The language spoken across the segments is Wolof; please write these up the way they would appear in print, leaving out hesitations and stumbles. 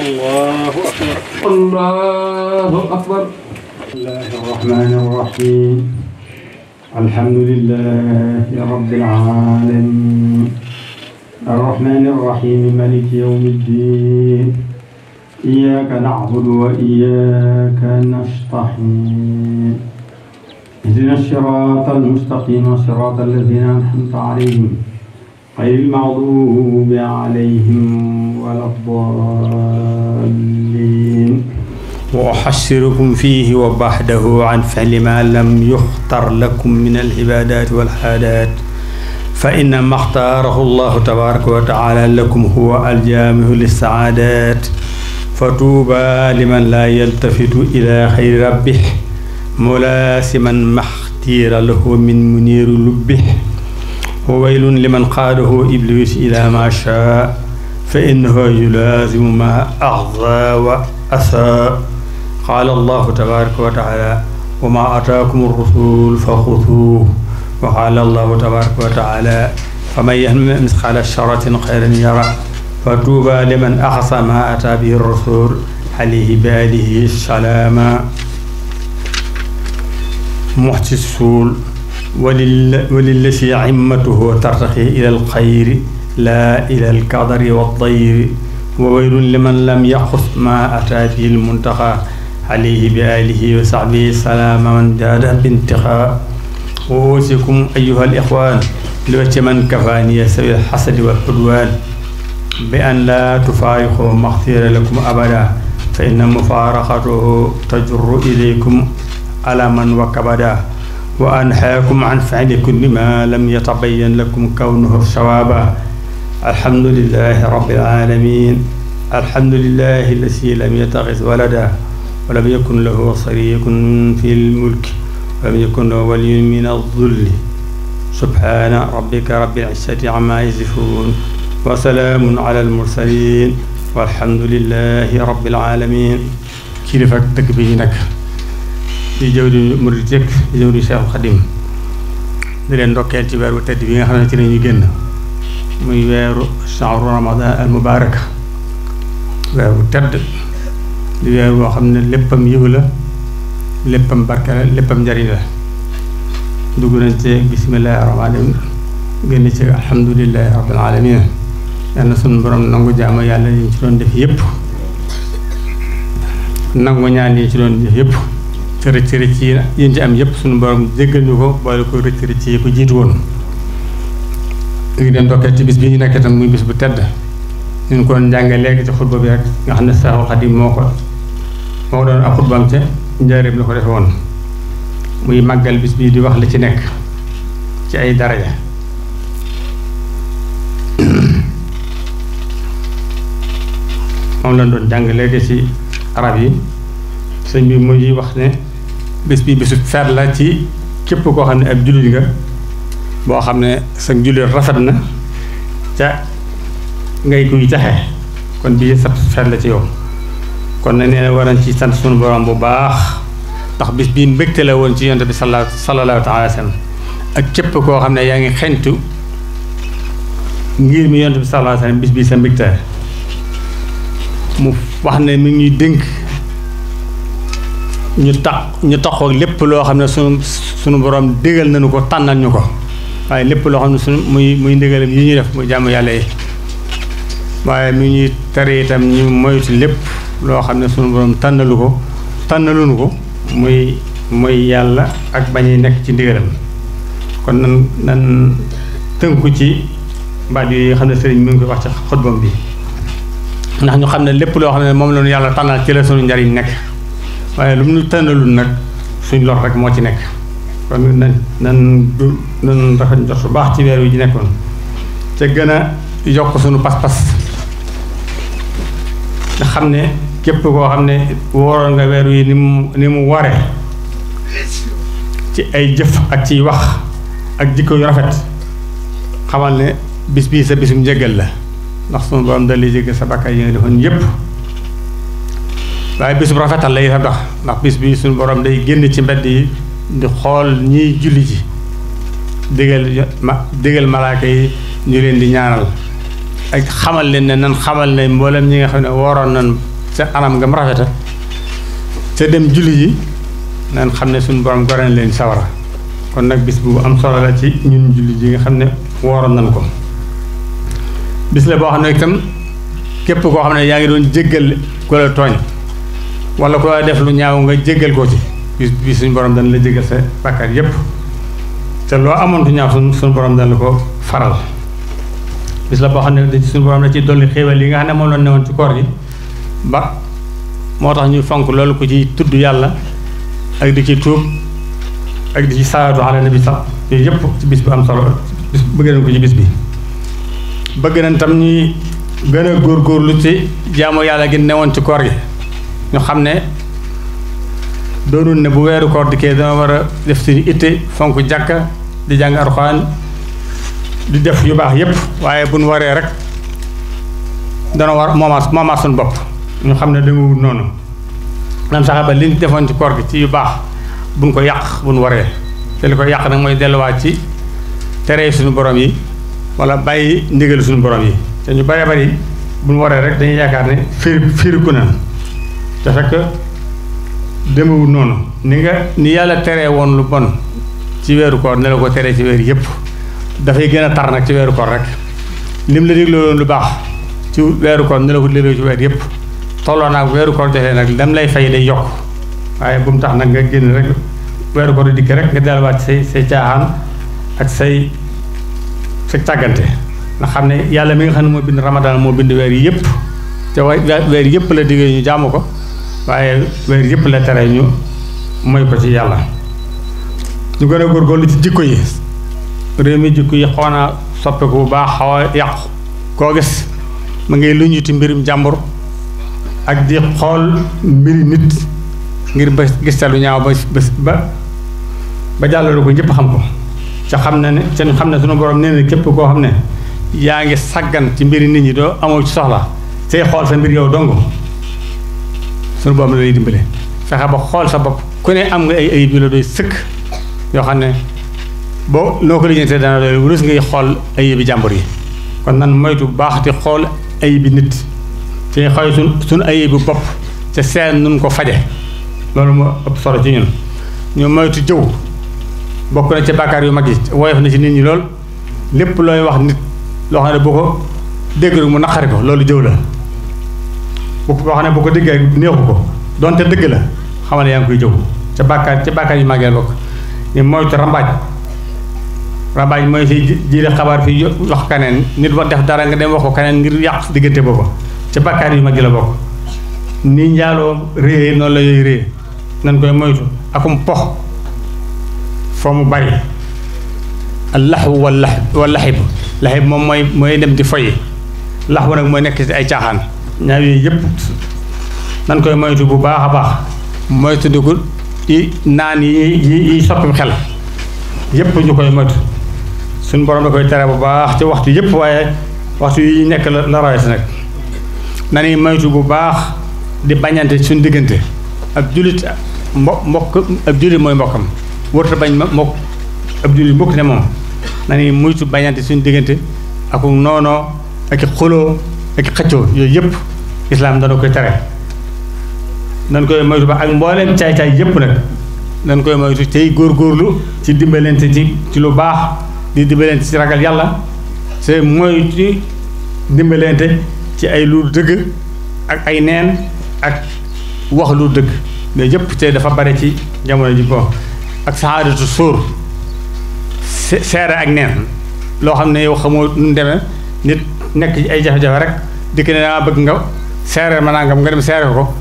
الله أكبر. الله أكبر. بسم الله الرحمن الرحيم. الحمد لله رب العالمين الرحمن الرحيم مالك يوم الدين إياك نعبد وإياك نستعين اهدنا الصراط المستقيم صراط الذين أنعمت عليهم غير المغضوب عليهم ولا الضالين. وأحشركم فيه وبعده عن فعل ما لم يختر لكم من العبادات والحادات فإنما اختاره الله تبارك وتعالى لكم هو الجامع للسعادات فطوبى لمن لا يلتفت إلى خير ربه ملاسما ما اختير له من منير لبه وويل لمن قاده إبليس إلى ما شاء فإنه يلازم ما أغضى وأساء. قال الله تبارك وتعالى وما أتاكم الرسول فخذوه. وقال الله تبارك وتعالى فمن يعمل مثقال شرة خيرا يره فطوبى لمن أحصى ما أتى به الرسول عليه بآله السلاما. محتي السول وللذي عمته ترتقي إلى الخير لا إلى القدر والضير وويل لمن لم يقص ما أتى به المنتقى عليه بآله وصحبه السلام من جاد بانتقاء. وأوصيكم أيها الإخوان لوجه من كفاني سوي الحسد والعدوان بأن لا تفارقوا ما اختير لكم أبدا فإن مفارقته تجر إليكم ألما وكبدا وأنهاكم عن فعل كل ما لم يتبين لكم كونه صوابا. الحمد لله رب العالمين الحمد لله الذي لم يتخذ ولدا ولم يكن له شريك في الملك ولم يكن له ولي من الذل سبحان ربك رب العزة عما يصفون وسلام على المرسلين والحمد لله رب العالمين. kilifa dëkk bi ñu nekk di jëwri murid yëkk di jëwri Cheikh Khadim di leen ndokkeel ci weeru tedd bi nga xam ne ci lañuy génn muy weeru shahru ramadan al mubarak weeru tedd di weer boo xam ne léppam yiw la léppam barke la léppam njariñ la dugg nañ ci bismillahi rahmaani rahim génn ci alhamdulillahi rabbil alamin. yal na sunu borom nangu jaamu yàlla yi ci doon def yépp nangu ñaan yi ci doon def yépp te rëcc rëcc yi yéen ci am yépp sunu borom jéggal ñu ko boole ko rëcc rëcc yi ko jiitu woon. ñu ngi dem ndokkee ci bis bi ñu nekk itam muy bis bu tedd ñu ko doon jàngee léegi ci xutba bi rek nga xam ne Seexul Xadiim moo doon ak xutbaam ca njaareem la ko defe woon muy màggal bis bii di wax li ci nekk ci ay daraja. moom lañ doon jàng léegi ci arab yi sëñ bi muy wax ne bis bi bisu feet la ci képp koo xam ne ab jullit nga boo xam ne sa jullit rafet na ca ngay kuy taxe kon bii sa feet la ci yow kon nag nee na war nañ ci sant sunu borom bu baax ndax bis bii mbégte la woon ci yonent bi sallallahu taala wa sallam ak képp koo xam ne yaa ngi xentu ngir mi yonent bi sallallahu alayhi wa sallam bis bii sa mbégte mu wax ne mi ngi dénk ñu taxoo lépp loo xam ne sunu borom dégal nañu ko tànnal ñu ko waaye lépp loo xam ne muy ndigalam yi ñuy def muy jàmm yàlla yi waaye mi ñuy tere itam ñu moytu lépp loo xam ne sunu borom tànnaluñu ko muy yàlla ak bañuy nekk ci ndigalam. kon nan tënku ci baat yi xam ne sëriñ mi ngi koy wax ci xutbam bi ndax ñu xam ne lépp loo xam ne moom lañu yàlla tànnal ci la sunu njariñ nekk waaye lu mu ñu tànnalul nag suñ lor rek moo ci nekk. kon nan rafet njort bu baax ci weer wi ji nekkoon te gën a yokk sunu pas-pas nga xam ne képp koo xam ne wooroon nga weer wi ni mu ware ci ay jëf ak ciy wax ak jikko yu rafet xamal ne bis bii sa bisum njëggal la ndax sunu borom da lay jéggal sa bakkaar yi nga defoon yépp waaye bisum rafetal lay dox ndax bis bi sunu borom day génn ci mbedd yi di xool ñiy julli ji digal malaaka yi ñu leen di ñaanal ak xamal leen ne nan xamal ne mboolem ñi nga xam ne waroon nan ca anam nga mu rafeta ca dem julli ji nan xam ne suñu borom gore na leen sawara. kon nag bis bu am solo la ci ñun julli ji nga xam ne wooroon nañ ko. bis la boo xam ne itam képp koo xam ne yaa ngi doon jéggal ku la tooñ wala ku la def lu ñaaw nga jéggal ko ci bis suñu borom dana la jéggal sa bàkkaar yépp te loo amoon tu ñaaw suñu borom dana la ko faral. bis la boo xam ne suñu borom la ci dolli xéewal yi nga xam ne moom la newoon ci koor gi ba moo tax ñu fonk loolu ko ci tudd yàlla ak di ci tuub ak di ci salaatu ala nabi sax yooyu yëpp ci bis bu am solo bis bëgg nañ ko ci bis bi. bëgg nañ tam ñuy gën a góorgóorlu ci jaamu yàlla gi newoon ci koor gi ñu xam ne doonul ne bu weeru koor dikkee dama war a def suñu itte fonk jàkka di jàng Alxuraan di def yu baax yépp waaye bu nu waree rek dana war moomaat suñu bopp ñu xam ne demewul noonu nam saxe ba liñ defoon ci koor gi ci yu baax buñ ko yàq buñ waree te li ko yàq nag mooy delluwaat ci tere suñu borom yi wala bàyyi ndigal suñu borom yi te ñu bëree bëri buñ waree rek dañuy yaakaar ne firiku na te fekk demewul noonu ni yàlla teree woon lu bon ci weeru koor ne la ko teree ci weer yépp dafay gën a tar nag ci weeru koor rek lim la digle woon lu baax ci weeru koor ne la ko digle ci weer yépp tolloo naag weeru koor defee nag lam lay fay day yokk waaye bu mu tax nag nga génn rek weeru koor dikk rek nga delluwaat say caaxaan ak sa càggante nga xam ne yàlla mi nga xam ne moo bind ramadaan moo bind weer yi yépp te weer yépp la diggee ñu jaamu ko waaye weer yépp la tere ñu mooy ko ci yàlla. ñu gën a góorgóorlu ci jikko yi réew mi jikko yi xaw na soppeeku bu baax xaw a yàqu koo gis ma ngay lu ñuti mbirum jàmbur ak di xool mbiri nit ngir ba gis te lu ñaaw ba jàllale ko ñëpp xam ko ca xam ne suñu borom nee na képp koo xam ne yaa ngi saggan ci mbiri nit ñi doo amoo ci soxla say xool sa mbir yow dong suñu borom la lay dimbale fexe ba xool sa bopp ku ne am nga ay ayib yu la doy sëkk yoo xam ne boo noo ko lijjantee dana doy wurus ngay xool ayibi jàmbur yi kon nan moytu baax di xool ayibi nit te xool suñu ayibi bopp ca seen nun ko faje loolu moo ëpp solo ci ñun ñu moytu jëw bokk na ci bàkkaar yu mag yi woyof na ci nit ñi lool lépp looy wax nit loo xam ne boo ko dégg rek mu naqari ko loolu jëw la boo xam ne boo ko déggee neexu ko donte dëgg la xamal ne yaa ngi koy jëw ca bàkkaar yu mag yi bokk ñu moytu rambaaj mooy fi jiile xabaar fi wax kaneen nit wax def dara nga dem wax ko kaneen ngir yàq diggante boobu ca bàkkaar yu mag yi la bokk ni njaaloo réye noonu la yooyu réye nan koy moytu akum pox foo mu bari al laxwu wal laxib moom mooy dem di foyi laxwu nag mooy nekk ci ay caaxaan ñaaw yooyu yëpp nan koy moytu bu baax a baax moytu dugul yi naan yi soppi xel yëpp ñu koy moytu suñu borom da koy tere bu baax ci waxtu yëpp waaye waxtu yi nekk la rawete nag nani moytu bu baax di bañante suñu diggante ab jullit mbokk ab jullit mooy mbokkam wërta bañ mbokk ab jullit mbokk ne moom nani moytu bañante suñu diggante ak noonoo ak xuloo ak xëccoo yooyu yëpp islaam dana koy tere dañ koy moytu ba ak mbooleem caay-caay yëpp nag dañ koy moytu tey góorgóorlu ci dimbalante ci lu baax di dimbalante ci ragal yàlla te moytu dimbalante ci ay lu dëgg ak ay neen ak wax lu dëgg mais yëpp te dafa bare ci jamono ji bon ak saxaadatu sóor seere ak neen loo xam ne yow xamoo nu demee nit nekk ci ay jafe-jafe rek dikk ne dama bëgg nga seere ma nangam nga dem seere ko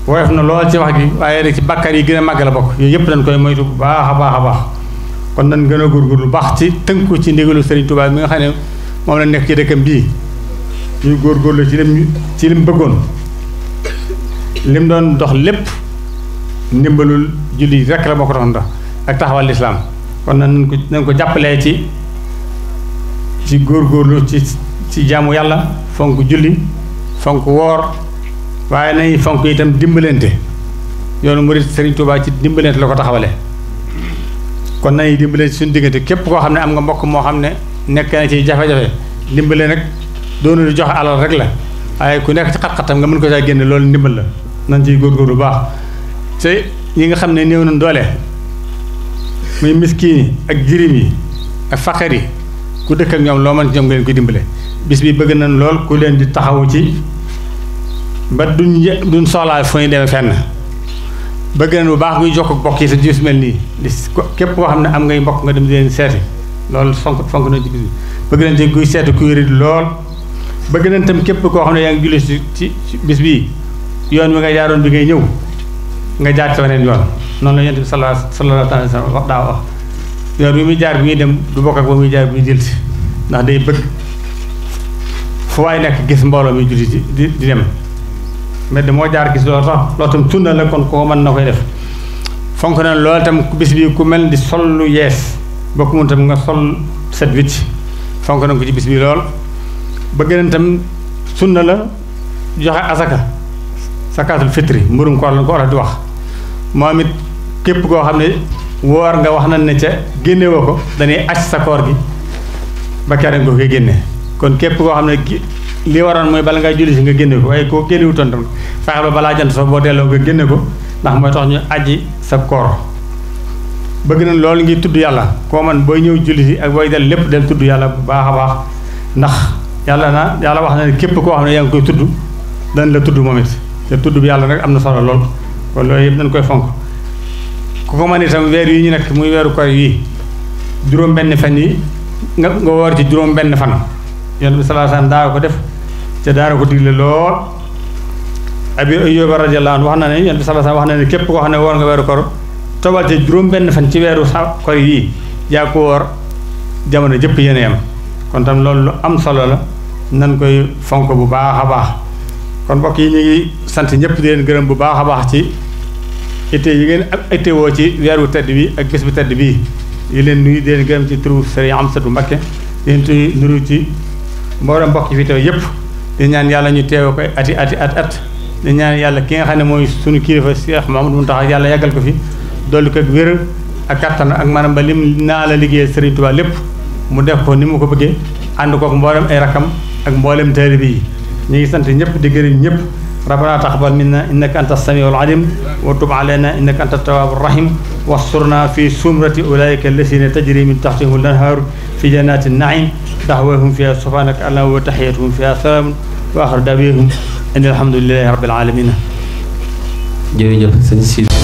woyof na lool ci wax gi waaye rek ci bàkkaar yi gën a màgg la bokk yooyu yëpp dañ koy moytu bu baax a baax a baax kon dañ gën a góorgóorlu baax ci tënku ci ndigalu Serigne Touba mi nga xam ne moom la nekk ci dëkkam bii ñuy góorgóorlu ci lim bëggoon lim doon dox lépp ndimbalul julli rek la moo ko doon dox ak taxawal lislaam kon nañ ko jàppalee ci góorgóorlu ci jaamu yàlla fonk julli fonk woor waaye nañu fonk itam dimbalante yoonu murid Serigne Touba ci dimbalante la ko taxawale kon nañu dimbalante suñu diggante képp koo xam ne am nga mbokk moo xam ne nekk na ci jafe-jafe dimbale nag doonu lu joxe alal rek la waaye ku nekk ci xat-xatam nga mën ko saa génne loolu ndimbal la nañ ciy góorgóorlu bu baax te ñi nga xam ne néew nañ doole muy miskiin yi ak jirim yi ak faqir yi ku dëkk ak ñoom loo mën ci ñoom nga leen ko dimbale bis bi bëgg nañ lool ku leen di taxawu ci ba duñ soxlaa fu ñu demee fenn bëgg nañ bu baax muy jokk ak bokk yi sa gis mel nii képp koo xam ne am ngay mbokk nga dem di leen seeti loolu fonk na ci bis bi bëgg nañ ci kuy seeti kuy wéri lool bëgg nañ tam képp koo xam ne yaa ngi julli ci bis bii yoon wi nga jaaroon bi ngay ñëw nga jaar ci weneen yoon noonu la Yonent bi sallallahu alayhi wa sallam wax daa wax yoon bi muy jaar bi muy dem du bokk ak ba muy jaar bi muy jël si ndax day bëgg fu waay nekk gis mbooloo mi julli di dem mais moo jaar gis loolu sax loolu tam sunna la kon koo mën na koy def fonk na loolu tam bis bi ku mel di sol lu yees bokk mun tam nga sol set wicc fonk na ko ci bis bi lool bëgg nañ tam sunna la joxe asaka sakaatul fitri mburum koor la ko war a di wax moom it képp koo xam ne woor nga wax nañ ne ca génne woo ko dañuy aj sa koor gi ba kere nga koy génne kon képp koo xam ne li waroon mooy bala ngay julli si nga génne ko waaye koo génne wutoon tam fexe ba balaa jant soo boo delloo nga génne ko ndax mooy tax ñu aji sa koor bëgg nañ loolu ngi tudd yàlla koo man booy ñëw julli si ak booy del lépp del tudd yàlla bu baax a baax ndax yàlla wax na ne képp koo xam ne yaa ngi koy tudd dañ la tudd moom it te tudd bi yàlla rek am na solo lool kon loolu yëpp dañ koy fonk ku ko mën itam weer yi ñu nekk muy weeru koor yi juróom benn fan yi nga woor ci juróom benn fan Yonent bi sallallahu alayhi wasallam daa ko def te daara ko digle lool Abi Ayyub radiyallahu anhu wax na ne Yonent bi sallallahu alayhi wasallam wax na ne képp koo xam ne woor nga weeru koor tobal te juróom benn fan ci weeru koor yi yaa ko woor jamono jëpp yéen a yam kon tam loolu lu am solo la nan koy fonk bu baax a baax kon mbokk yi ñu ngi sant ñëpp di leen gërëm bu baax a baax ci itte yi ngeen ak itte woo ci weeru tedd bi ak bés bu tedd bii yi leen nuyu di leen gërëm ci turu Serigne Amsatou Mbacké di leen nuyu ci mboolem mbokk yi fi teew yëpp di ñaan yàlla ñu teew ko at di ñaan yàlla ki nga xam ne mooy sunu kilifa Cheikh Mamadou Mountakha yàlla yàggal ko fi dolli ko ak wér ak kattan ak maanaam ba lim naa la liggéey Serigne Touba lépp mu def ko ni mu ko bëggee ànd kook mboolem ay rakam ak mboolem taalibe yi ñu ngi sant ñëpp di gërëm ñëpp rabbana taqabbal minna innaka anta samiul alim wa tub alayna innaka anta tawwabur rahim wassurna fi sumrati ulaika alladhina tajri min tahtihim al-anharu fi jannati an-na'im da'wahum fiha subhanaka allahumma wa tahiyyatuhum fiha salamun wa akhiru da'wahum alhamdulillahi rabbil alamin. jërëjëf sëñ Sidi